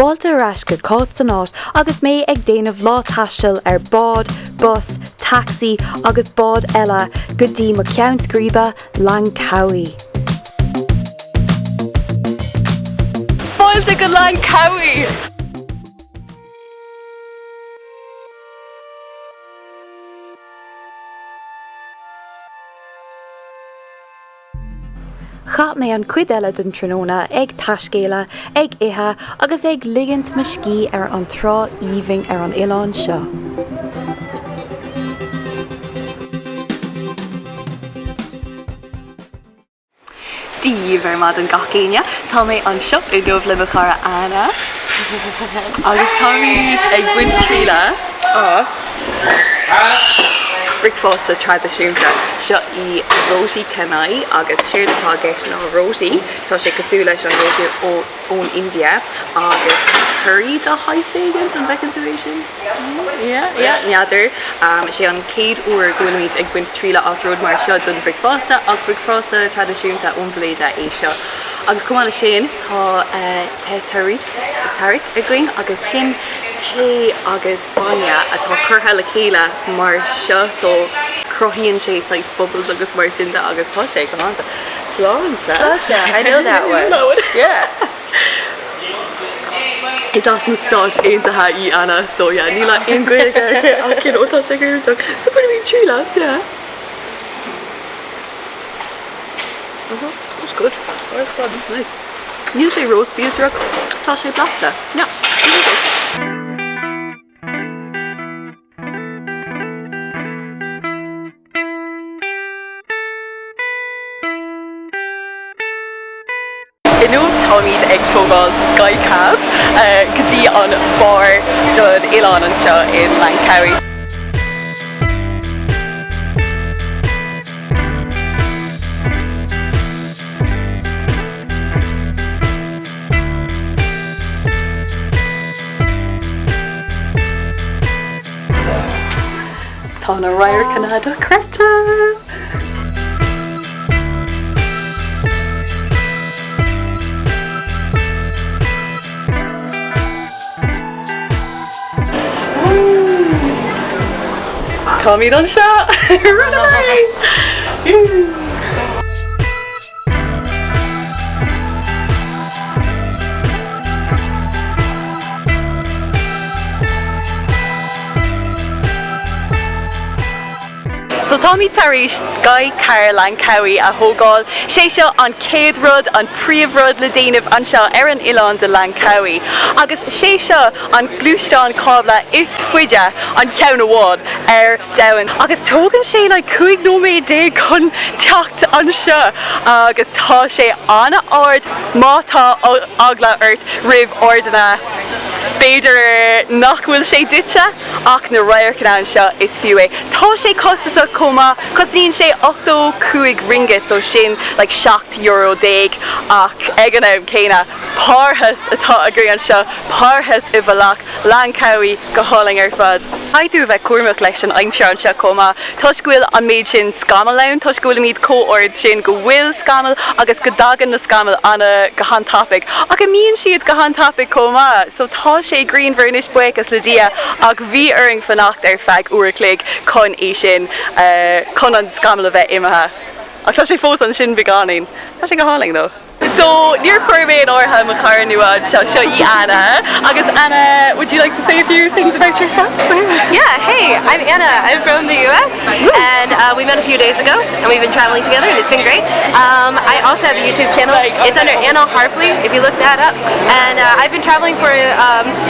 Fáilte arás go cót san áit agus mé ag déanamh lá taisteal ar bád, bus, taxi agus bád eile go dtí mo ceann scríbe Lean Cowey. Fáilte go Lean Cowey! Chat mé an cuid eile den tróna ag taiscéile, ag ithe agus ag ligint mascí ar an trá íomhing ar an Téalainn seo. Díomh ar mad an gacéine, tá mé an seo i gomh le chara Anna agus tá mí ag buint tríle os bricfásta tradiisiúnta seo I rótaí canai agus siar atá gceist ná rótaí tá sé cosú leis an rótaí ón India agus curry dá haithségant an vegetation. Neadidir sé an céad uair gúnaid ag buint tríle as ród mar seo don bricfásta ag bricfásta tradiisiúnta ón Mhalaeisia é seo. Agus cumála sin tá taobh a going agus sin té agus baine atá curtha le chéile mar seo so crothíonn sé sais bubbles agus mar sin agus tá sé go háanta. Sláinte. I know that one. Yeah. Is as an stáit aontathe I Anna, so yeah, ní le aon gcuige a cin ótá sé gur so bud mí trílas, yeah. That's good. That's good. Nice. Níl sé roast beef rug, tá sé blasta. No. Inúmh táimid ag tógáil Sky Cab go dtí an bar don Téalainn anseo in Lean Cowey. Tá na rair Canada Creta. Táimid an seo. So Tommy taréis Sky Car Lean Cowey a thógáil sé seo an céad rud an príomhrud le déanamh anseo ar an Téalainn de Lean Cowey. Agus sé seo an glúisteán cábla is fuide an ceann amháin ar domhan. Agus tógann sé le 5 nóiméad dé chun teacht anseo agus tá sé anna ard mátá agla ort ribh ordanna. Beidir nach bhfuil sé dite ach na rair canán seo is fiú é. Tá sé costas a cuma, cosíonn sé 85 ringgit so sin like €7 ach ag an am céine párthas atá a gríonn seo párthas I bhealach Lean Cowey go háling ar fad. Haidú bheith cuairmach leis an aimseán seo cuma. Tuis go bhfuil an méid sin scamal ann, tuis go bhfuil míad cóord sin go bhfuil scamal agus go dagan na scamal anna go hantápaigh. Ach imíonn siad go hantápaigh cuma, so tá sé green vernis buchas le dia ag bhí uring fannacht ar feadh uairclaigh chun é sin chun an scamal a bheith imethe. Ach tá sé fós an sin beganin. Tá sé go háling though. So, near Cormain or Hamachar Nuad, show you Anna. Agus Anna, would you like to say a few things about yourself? Yeah, hey, I'm Anna. I'm from the US and we met a few days ago and we've been traveling together and it's been great. I also have a YouTube channel. It's under Anna Harfley if you look that up. And I've been traveling for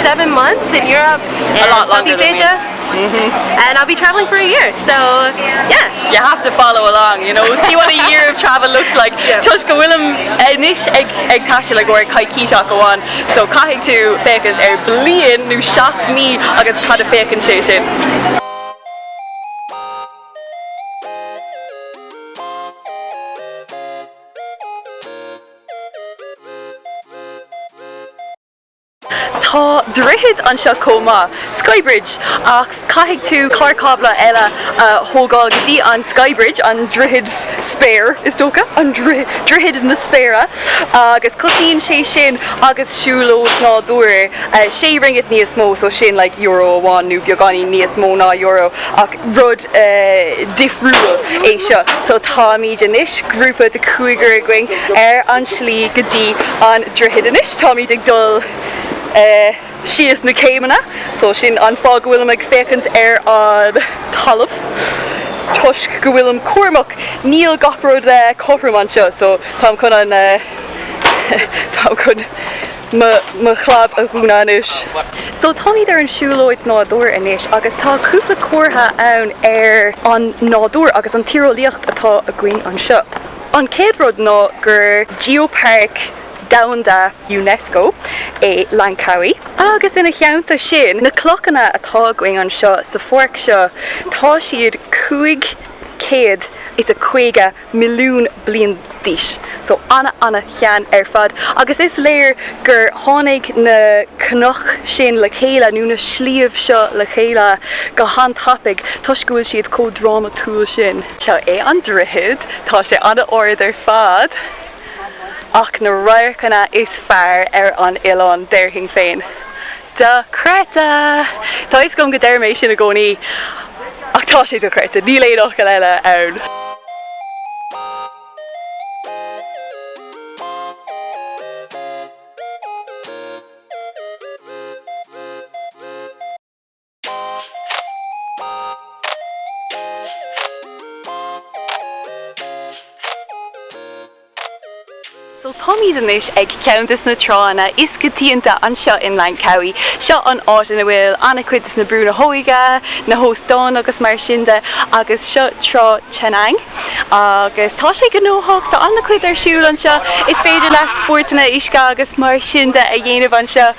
7 months in Europe and Southeast Asia. And I'll be traveling for a year, so yeah. You have to follow along, you know, see what a year of travel looks like. Tuis go bhfuilm nish ag caiisiú le gcóir caiiciseach amháin, so caiigh tú féachas ar bliain nó 7 mí agus cad a féachann sé sin. Tá drihid anseo cóma Skybridge ach caithfidh tú clárcabla eile thógáil go dtí an Skybridge an drihid spéir is tócha an drihid na spéire agus cosíonn sé sin agus siúlód nádúir sé ringit níos mó so sin like euro amháin nó beagání níos mó ná euro ach rud difriúil é seo so tá míid inis grúpa de cúigear going an slí go dtí an drihid inis tá míid ag dul sias na céimena so sin an fág go bhfuil ag fécant an talamh tuisc go bhfuil cuairmach níl gachród chothrom anseo so tá chun an tá chun ma chlab a dhúna inis. So tá míid ar an siúlóid nádúir inis agus tá cúpla cuairtha ann an nádúir agus an tíreolaíocht atá a gcuin anseo. An céad rud ná gur geopark Domhanda UNESCO Langkawi agus ina cheanta sin na clochanna atá going anseo sa fork seo tá siad 500 is a 50 milliún bliain díos so anna chean fad agus is léir gur tháinig na cnoch sin le chéile nó na slíomh seo le chéile go hantapig tuisciúil siad códráma túil sin seo an drihid tá sé anna ord ar fad ach na roiircanna is fearr an Téalainn deirthing féin. Da Creta! Tá is gom go deirméis sin a gcónaí ach tá sé do Creta, ní léadach go leile ann. So Tommy's inis ag ceantas na trána is go tíonta anseo in Langkawi. Seo an áit ina bhfuil anna cuid is na brúna hóige, na hóstáin agus mar sinnde agus seo trá Téalainn. Agus tá sé go nóthach tá anna cuid ar siúil anseo is féidir leat sportna isca agus mar sinnde a dhéanamh anseo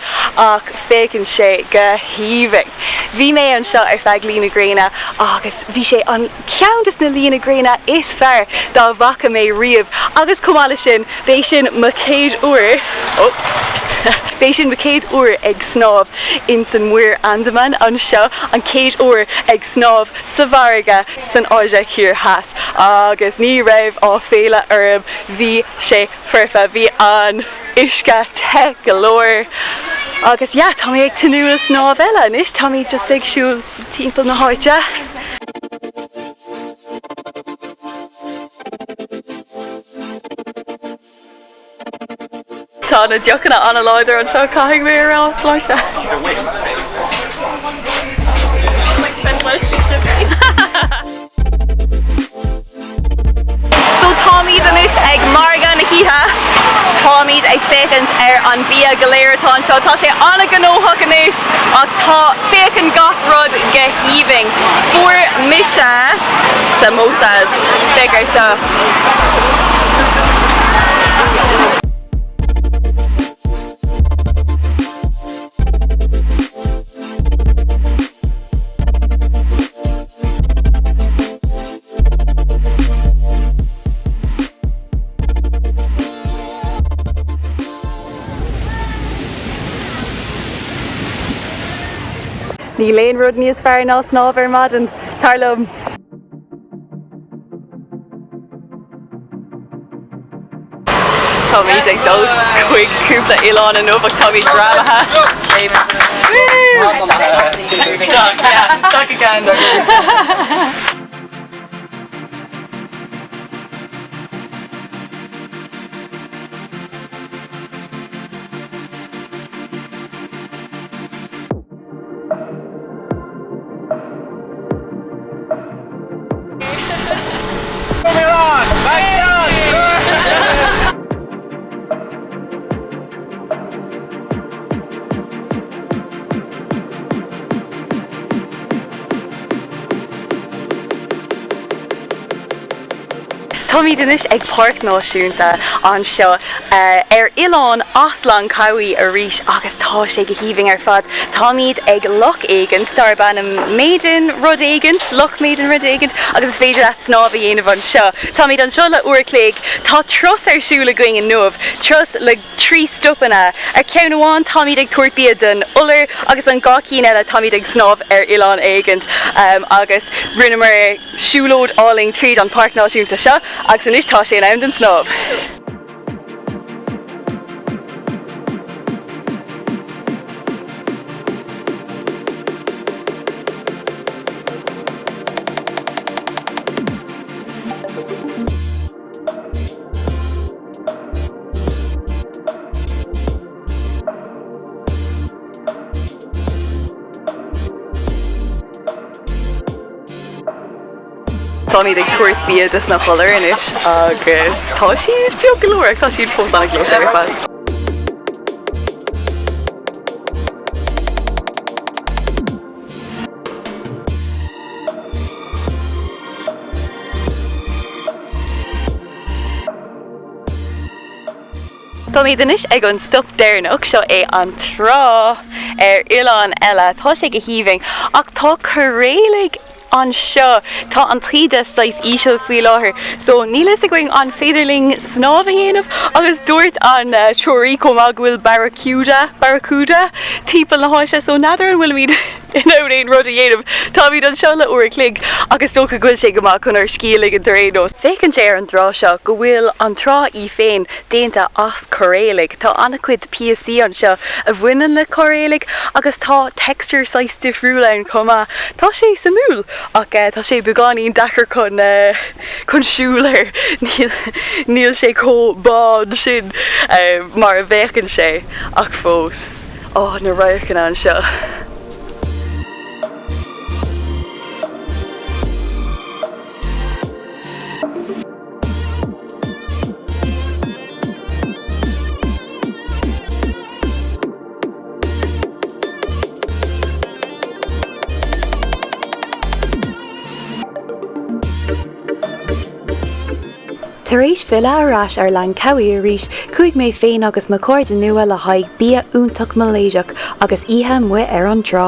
ach fécinn sé go híomhing. Bhí mé anseo ar feadh lína gréine agus bhí sé an ceantas na lína gréine is fearr dá bhacha mé riamh agus cumála sin béis sin macéad uair béis sin macéad uair ag snámh in san muir Andaman anseo an céad uair ag snámh sa bharga san áide thiar theas agus ní raibh á féile orm bhí sé fuirfa bhí an isce te galóir agus tá mé ag tanúil snámh eile inis tá mé just ag siúil timpeall na háite. Tá na deochanna anna láidir an seo caithfidh mé ará sláiste. So Tommy's inis ag marga na híthe Tommy's ag fécant an bia galéiretá seo tá sé anna gnóthach inis ach tá fécant gach rud go híomhing fuair mise samosas fégar seo. Ní léon rud níos fearr ná snámh ar maidin tarlum. Tá míid ag dul chuig cúpla Téalainn an nómh tá míid ramatha. Stuck again. Tommy Dinish ag park náisiúnta anseo Téalainn as Lang Cowie a rís agus tá sé go híoming ar fad. Támid ag loch éigent dar banam maiden rud éigent, loch maiden rud éigent agus is féidir at snáb a dhéanamh anseo. Támid anseo le uairclaig tá tros ar siúla going in nuamh, tros le trí stopanna. Ar ceann amháin támid ag tuairpí den uller agus an gácín eile támid ag snáb ar Téalainn éigent agus rinne mar siúlód áling tríd an park náisiúnta seo agus an istá sé an den snáb. Támid ag tuairt is na choir inis agus tá siad beag go leor tá siad fós anna glóis ar fad. Támid inis ag an stop déirnach seo é an trá ar Téalainn eile tá sé go híoming ach tá choréalaigh anseo tá an tríide sais íseal faoi láthair so nílas a going an féidirling snáb a dhéanamh agus dúirt an troirí comá go bhfuil barracuda típ le háise so nádar an bhfuil míad in éon rud a dhéanamh támid anseo le uairclaig agus tócha gúil sé go chun ar scíalaigh an dorénos. Fécinn sé ar an drá seo go bhfuil an trá í féin déanta as choréalaigh tá annachcuid píosa anseo a bhaineann le choréalaigh agus tá textúr sais difriúla comá tá sé sa múl ach tá sé beáín dachar chun siúlar níl sé bád sin mar a bhécann sé ach fós na roichan anseo. Tar éis fila arás ar Lang Cowie a rís, chuig mé féin agus má cóirde nua le haig bia úntaach Malaysiach agus ihe mu ar an drá.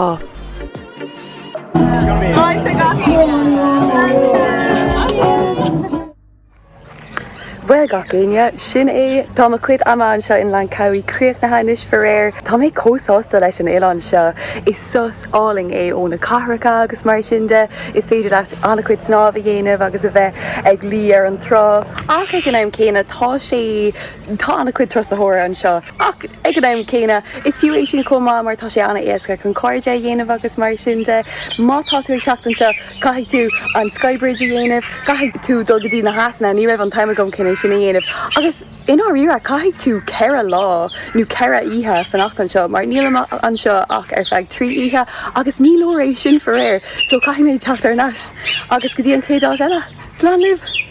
Bhfuil gacúine sin é tá chuid amán seo in Lang Cowie críoch na hainis for réir tá mé cósásta leis an Téalainn seo is sus áling é ó na carracha agus mar sinnde is féidir leat anna chuid snáb a dhéanamh agus a bheith ag lí ar an trá ach ag an aim céine tá anna chuid tros a thóir an seo ach ag an aim céine is fiú é sin comá mar tá sé anna éasca chun cáirde a dhéanamh agus mar sinnde má tá tú ag techt an seo caiigh tú an Skybridge a dhéanamh caiigh tú dul go dtí na hasna ní raibh an taime gom cinine sin dhéanamh agus in áíra caiigh tú ceire lá nó ceire ihe fannacht an seo mar níl an seo ach ar feadh trí ihe agus ní lóéis sin for réir so caiigh mé techt ar nas agus go dtí an chéadá eile slán libh.